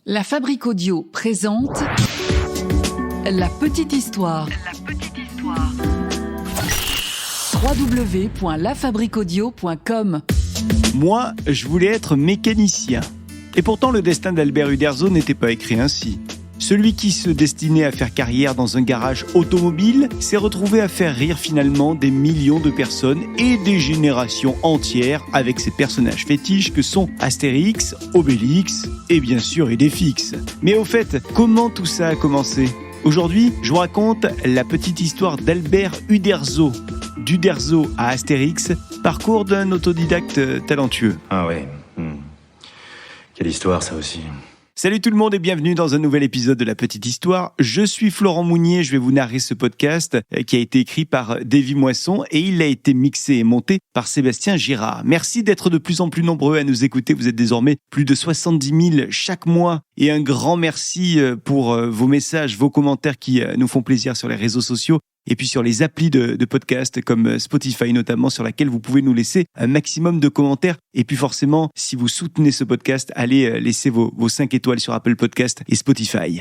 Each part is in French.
La Fabrique Audio présente La Petite Histoire. www.lafabriqueaudio.com. Moi, je voulais être mécanicien. Et pourtant, le destin d'Albert Uderzo n'était pas écrit ainsi. Celui qui se destinait à faire carrière dans un garage automobile s'est retrouvé à faire rire finalement des millions de personnes et des générations entières avec ses personnages fétiches que sont Astérix, Obélix et bien sûr Idéfix. Mais au fait, comment tout ça a commencé ? Aujourd'hui, je vous raconte la petite histoire d'Albert Uderzo. D'Uderzo à Astérix, parcours d'un autodidacte talentueux. Ah ouais. Quelle histoire ça aussi. Salut tout le monde et bienvenue dans un nouvel épisode de La Petite Histoire. Je suis Florent Mounier, je vais vous narrer ce podcast qui a été écrit par Davy Moisson et il a été mixé et monté par Sébastien Girard. Merci d'être de plus en plus nombreux à nous écouter, vous êtes désormais plus de 70 000 chaque mois. Et un grand merci pour vos messages, vos commentaires qui nous font plaisir sur les réseaux sociaux. Et puis sur les applis de podcast comme Spotify notamment, sur laquelle vous pouvez nous laisser un maximum de commentaires. Et puis forcément, si vous soutenez ce podcast, allez laisser vos 5 étoiles sur Apple Podcast et Spotify.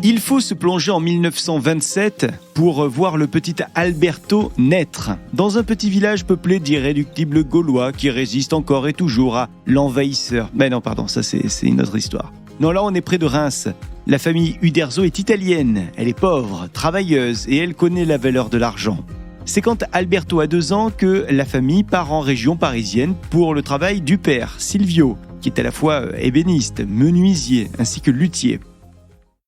Il faut se plonger en 1927 pour voir le petit Alberto naître, dans un petit village peuplé d'irréductibles Gaulois qui résistent encore et toujours à l'envahisseur. Mais non, pardon, ça c'est une autre histoire. Non, là on est près de Reims. La famille Uderzo est italienne, elle est pauvre, travailleuse et elle connaît la valeur de l'argent. C'est quand Alberto a 2 ans que la famille part en région parisienne pour le travail du père, Silvio, qui est à la fois ébéniste, menuisier ainsi que luthier.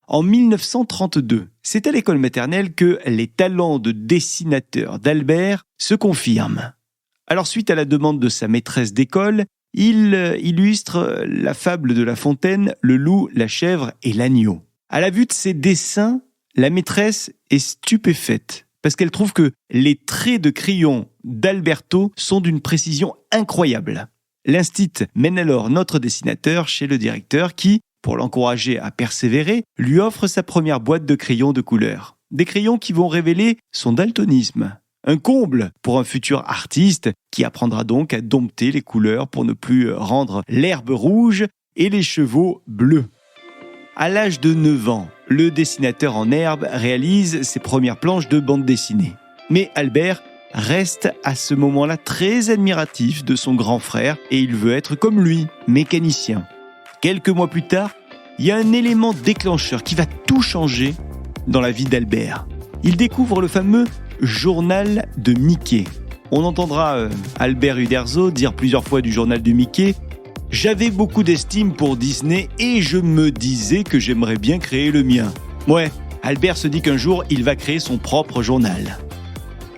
En 1932, c'est à l'école maternelle que les talents de dessinateur d'Albert se confirment. Alors suite à la demande de sa maîtresse d'école, il illustre la fable de La Fontaine, le loup, la chèvre et l'agneau. À la vue de ces dessins, la maîtresse est stupéfaite parce qu'elle trouve que les traits de crayon d'Alberto sont d'une précision incroyable. L'instit mène alors notre dessinateur chez le directeur qui, pour l'encourager à persévérer, lui offre sa première boîte de crayons de couleur. Des crayons qui vont révéler son daltonisme. Un comble pour un futur artiste qui apprendra donc à dompter les couleurs pour ne plus rendre l'herbe rouge et les chevaux bleus. À l'âge de 9 ans, le dessinateur en herbe réalise ses premières planches de bande dessinée. Mais Albert reste à ce moment-là très admiratif de son grand frère et il veut être comme lui, mécanicien. Quelques mois plus tard, il y a un élément déclencheur qui va tout changer dans la vie d'Albert. Il découvre le fameux journal de Mickey. On entendra Albert Uderzo dire plusieurs fois du journal de Mickey « J'avais beaucoup d'estime pour Disney et je me disais que j'aimerais bien créer le mien. » Ouais, Albert se dit qu'un jour, il va créer son propre journal.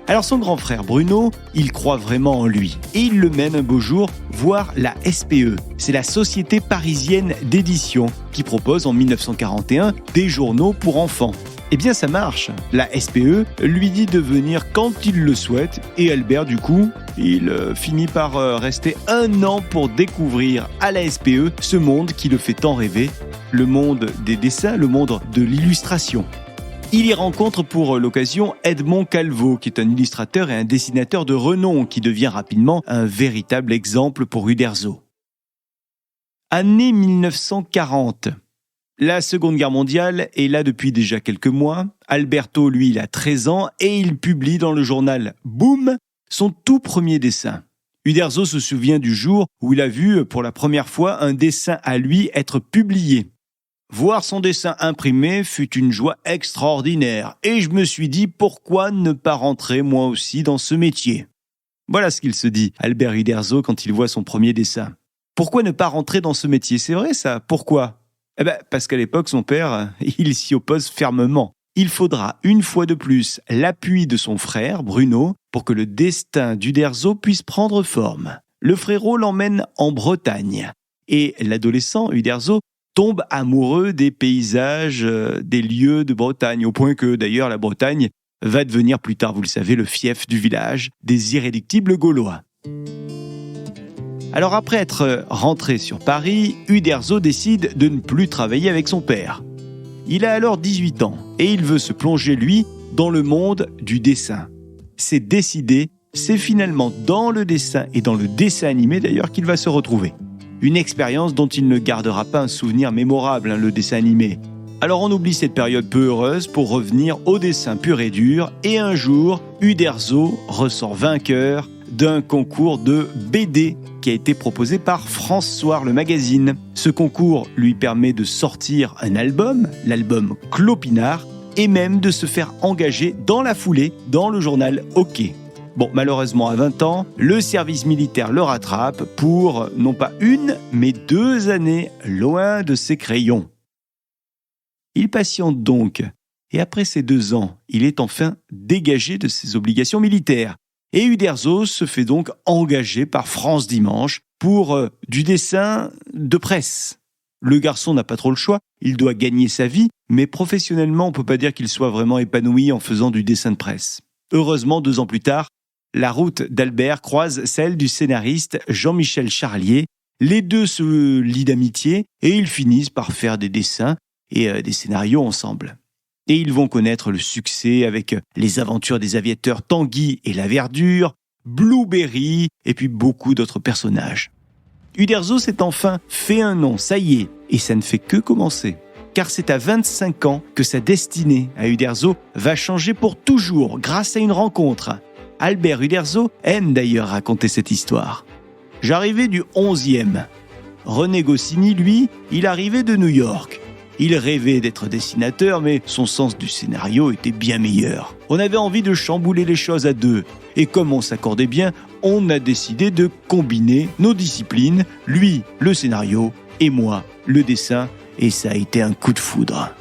Alors son grand frère Bruno, il croit vraiment en lui et il le mène un beau jour voir la SPE. C'est la Société Parisienne d'Édition qui propose en 1941 des journaux pour enfants. Eh bien ça marche, la SPE lui dit de venir quand il le souhaite et Albert du coup, il finit par rester 1 an pour découvrir à la SPE ce monde qui le fait tant rêver, le monde des dessins, le monde de l'illustration. Il y rencontre pour l'occasion Edmond Calvo, qui est un illustrateur et un dessinateur de renom, qui devient rapidement un véritable exemple pour Uderzo. Année 1940. La Seconde Guerre mondiale est là depuis déjà quelques mois. Alberto, lui, il a 13 ans et il publie dans le journal Boom son tout premier dessin. Uderzo se souvient du jour où il a vu pour la première fois un dessin à lui être publié. Voir son dessin imprimé fut une joie extraordinaire et je me suis dit pourquoi ne pas rentrer moi aussi dans ce métier. Voilà ce qu'il se dit, Albert Uderzo, quand il voit son premier dessin. Pourquoi ne pas rentrer dans ce métier ? C'est vrai ça, pourquoi ? Parce qu'à l'époque, son père, il s'y oppose fermement. Il faudra une fois de plus l'appui de son frère, Bruno, pour que le destin d'Uderzo puisse prendre forme. Le frérot l'emmène en Bretagne. Et l'adolescent, Uderzo, tombe amoureux des paysages, des lieux de Bretagne, au point que, d'ailleurs, la Bretagne va devenir plus tard, vous le savez, le fief du village des irréductibles Gaulois. Alors après être rentré sur Paris, Uderzo décide de ne plus travailler avec son père. Il a alors 18 ans et il veut se plonger, lui, dans le monde du dessin. C'est décidé, c'est finalement dans le dessin et dans le dessin animé d'ailleurs qu'il va se retrouver. Une expérience dont il ne gardera pas un souvenir mémorable, le dessin animé. Alors on oublie cette période peu heureuse pour revenir au dessin pur et dur, et un jour, Uderzo ressort vainqueur d'un concours de BD qui a été proposé par France Soir, le magazine. Ce concours lui permet de sortir un album, l'album Clopinard, et même de se faire engager dans la foulée dans le journal Hockey. Bon, malheureusement, à 20 ans, le service militaire le rattrape pour, non pas 1, mais 2 années loin de ses crayons. Il patiente donc, et après ces 2 ans, il est enfin dégagé de ses obligations militaires. Et Uderzo se fait donc engager par France Dimanche pour du dessin de presse. Le garçon n'a pas trop le choix, il doit gagner sa vie, mais professionnellement, on ne peut pas dire qu'il soit vraiment épanoui en faisant du dessin de presse. Heureusement, 2 ans plus tard, la route d'Albert croise celle du scénariste Jean-Michel Charlier. Les deux se lient d'amitié et ils finissent par faire des dessins et des scénarios ensemble. Et ils vont connaître le succès avec les aventures des aviateurs Tanguy et la Verdure, Blueberry et puis beaucoup d'autres personnages. Uderzo s'est enfin fait un nom, ça y est, et ça ne fait que commencer. Car c'est à 25 ans que sa destinée à Uderzo va changer pour toujours grâce à une rencontre. Albert Uderzo aime d'ailleurs raconter cette histoire. J'arrivais du 11e. René Goscinny, lui, il arrivait de New York. Il rêvait d'être dessinateur, mais son sens du scénario était bien meilleur. On avait envie de chambouler les choses à 2. Et comme on s'accordait bien, on a décidé de combiner nos disciplines, lui, le scénario, et moi, le dessin, et ça a été un coup de foudre.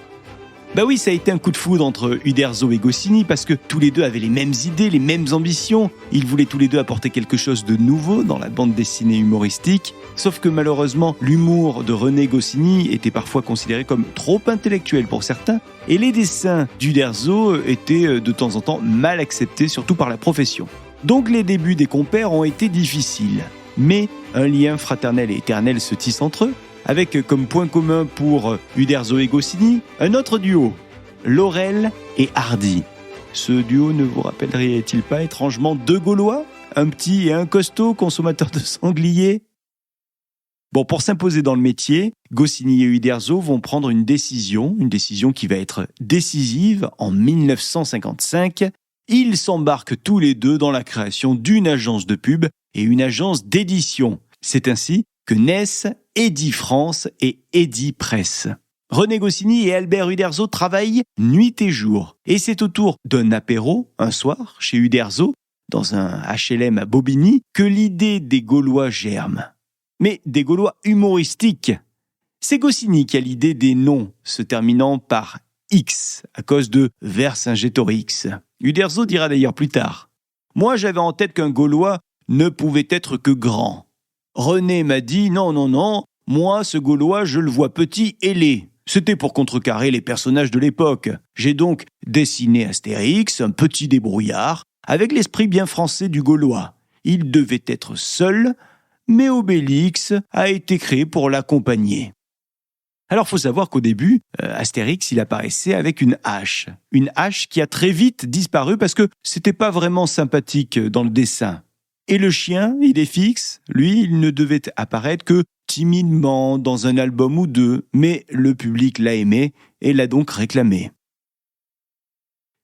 Bah oui, ça a été un coup de foudre entre Uderzo et Goscinny parce que tous les deux avaient les mêmes idées, les mêmes ambitions. Ils voulaient tous les deux apporter quelque chose de nouveau dans la bande dessinée humoristique. Sauf que malheureusement, l'humour de René Goscinny était parfois considéré comme trop intellectuel pour certains. Et les dessins d'Uderzo étaient de temps en temps mal acceptés, surtout par la profession. Donc les débuts des compères ont été difficiles. Mais un lien fraternel et éternel se tisse entre eux, avec comme point commun pour Uderzo et Goscinny un autre duo, Laurel et Hardy. Ce duo ne vous rappellerait-il pas étrangement 2 Gaulois, un petit et un costaud consommateur de sangliers ? Bon, pour s'imposer dans le métier, Goscinny et Uderzo vont prendre une décision qui va être décisive en 1955. Ils s'embarquent tous les deux dans la création d'une agence de pub et une agence d'édition. C'est ainsi que naissent Eddy France et Eddy Presse. René Goscinny et Albert Uderzo travaillent nuit et jour. Et c'est autour d'un apéro, un soir, chez Uderzo, dans un HLM à Bobigny, que l'idée des Gaulois germe. Mais des Gaulois humoristiques. C'est Goscinny qui a l'idée des noms se terminant par X, à cause de Vercingétorix. Uderzo dira d'ailleurs plus tard « Moi, j'avais en tête qu'un Gaulois ne pouvait être que grand. René m'a dit « Non, moi, ce Gaulois, je le vois petit et laid. » C'était pour contrecarrer les personnages de l'époque. J'ai donc dessiné Astérix, un petit débrouillard, avec l'esprit bien français du Gaulois. Il devait être seul, mais Obélix a été créé pour l'accompagner. Alors, faut savoir qu'au début, Astérix, il apparaissait avec une hache. Une hache qui a très vite disparu parce que c'était pas vraiment sympathique dans le dessin. Et le chien, il est fixe. Lui, il ne devait apparaître que timidement dans un album ou 2, mais le public l'a aimé et l'a donc réclamé.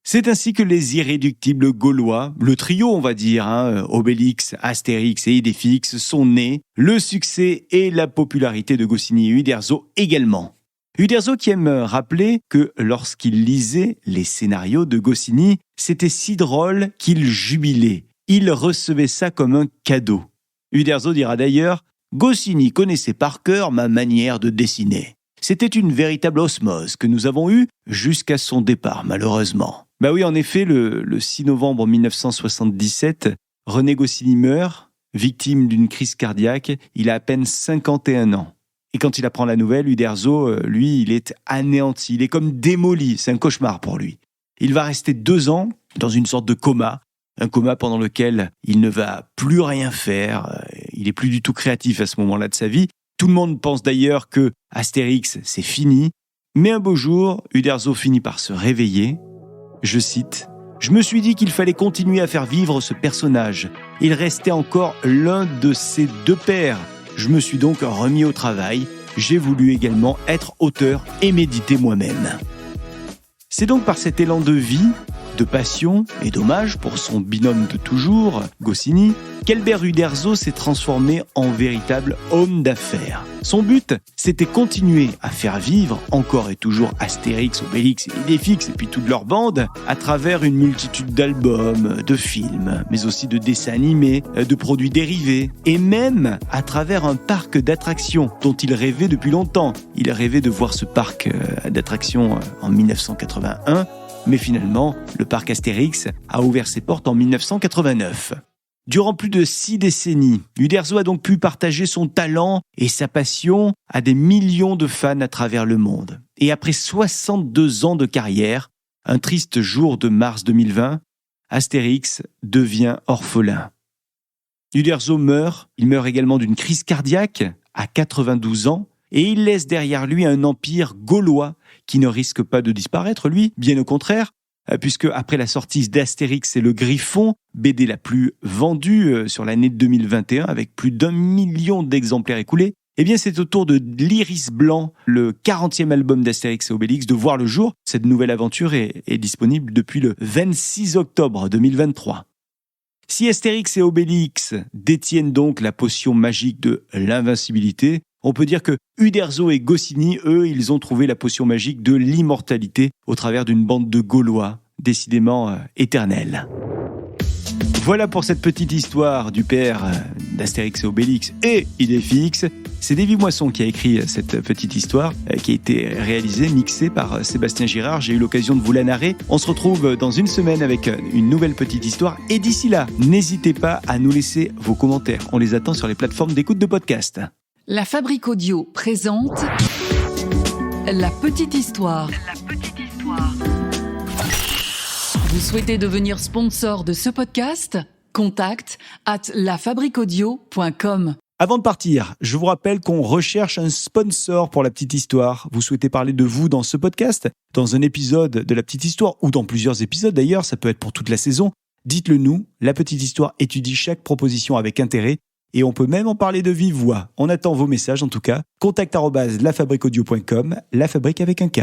C'est ainsi que les irréductibles Gaulois, le trio on va dire, Obélix, Astérix et Idéfix, sont nés, le succès et la popularité de Goscinny et Uderzo également. Uderzo qui aime rappeler que lorsqu'il lisait les scénarios de Goscinny, c'était si drôle qu'il jubilait. Il recevait ça comme un cadeau. Uderzo dira d'ailleurs « Goscinny connaissait par cœur ma manière de dessiner. C'était une véritable osmose que nous avons eue jusqu'à son départ, malheureusement. » Bah oui, en effet, le 6 novembre 1977, René Goscinny meurt, victime d'une crise cardiaque. Il a à peine 51 ans. Et quand il apprend la nouvelle, Uderzo, lui, il est anéanti. Il est comme démoli. C'est un cauchemar pour lui. Il va rester 2 ans dans une sorte de coma. Un coma pendant lequel il ne va plus rien faire. Il est plus du tout créatif à ce moment-là de sa vie. Tout le monde pense d'ailleurs que Astérix, c'est fini. Mais un beau jour, Uderzo finit par se réveiller. Je cite « Je me suis dit qu'il fallait continuer à faire vivre ce personnage. Il restait encore l'un de ses 2 pères. Je me suis donc remis au travail. J'ai voulu également être auteur et méditer moi-même. C'est donc par cet élan de vie, de passion et d'hommage pour son binôme de toujours, Goscinny, qu'Albert Uderzo s'est transformé en véritable homme d'affaires. Son but, c'était continuer à faire vivre encore et toujours Astérix, Obélix et Idéfix et puis toute leur bande à travers une multitude d'albums, de films, mais aussi de dessins animés, de produits dérivés et même à travers un parc d'attractions dont il rêvait depuis longtemps. Il rêvait de voir ce parc d'attractions en 1981, mais finalement, le parc Astérix a ouvert ses portes en 1989. Durant plus de 6 décennies, Uderzo a donc pu partager son talent et sa passion à des millions de fans à travers le monde. Et après 62 ans de carrière, un triste jour de mars 2020, Astérix devient orphelin. Uderzo meurt, il meurt également d'une crise cardiaque à 92 ans, et il laisse derrière lui un empire gaulois qui ne risque pas de disparaître, lui, bien au contraire, puisque après la sortie d'Astérix et le Griffon, BD la plus vendue sur l'année 2021 avec plus d'1 million d'exemplaires écoulés, eh bien c'est au tour de l'Iris Blanc, le 40e album d'Astérix et Obélix, de voir le jour. Cette nouvelle aventure est disponible depuis le 26 octobre 2023. Si Astérix et Obélix détiennent donc la potion magique de l'invincibilité, on peut dire que Uderzo et Goscinny, eux, ils ont trouvé la potion magique de l'immortalité au travers d'une bande de Gaulois, décidément éternelle. Voilà pour cette petite histoire du père d'Astérix et Obélix et Idéfix. C'est Davy Moisson qui a écrit cette petite histoire, qui a été réalisée, mixée par Sébastien Girard. J'ai eu l'occasion de vous la narrer. On se retrouve dans une semaine avec une nouvelle petite histoire. Et d'ici là, n'hésitez pas à nous laisser vos commentaires. On les attend sur les plateformes d'écoute de podcast. La Fabrique Audio présente La Petite Histoire. Vous souhaitez devenir sponsor de ce podcast ? Contact @lafabriqueaudio.com. Avant de partir, je vous rappelle qu'on recherche un sponsor pour La Petite Histoire. Vous souhaitez parler de vous dans ce podcast, dans un épisode de La Petite Histoire, ou dans plusieurs épisodes d'ailleurs, ça peut être pour toute la saison. Dites-le nous, La Petite Histoire étudie chaque proposition avec intérêt. Et on peut même en parler de vive voix. On attend vos messages en tout cas. Contact @lafabriqueaudio.com, la fabrique avec un K.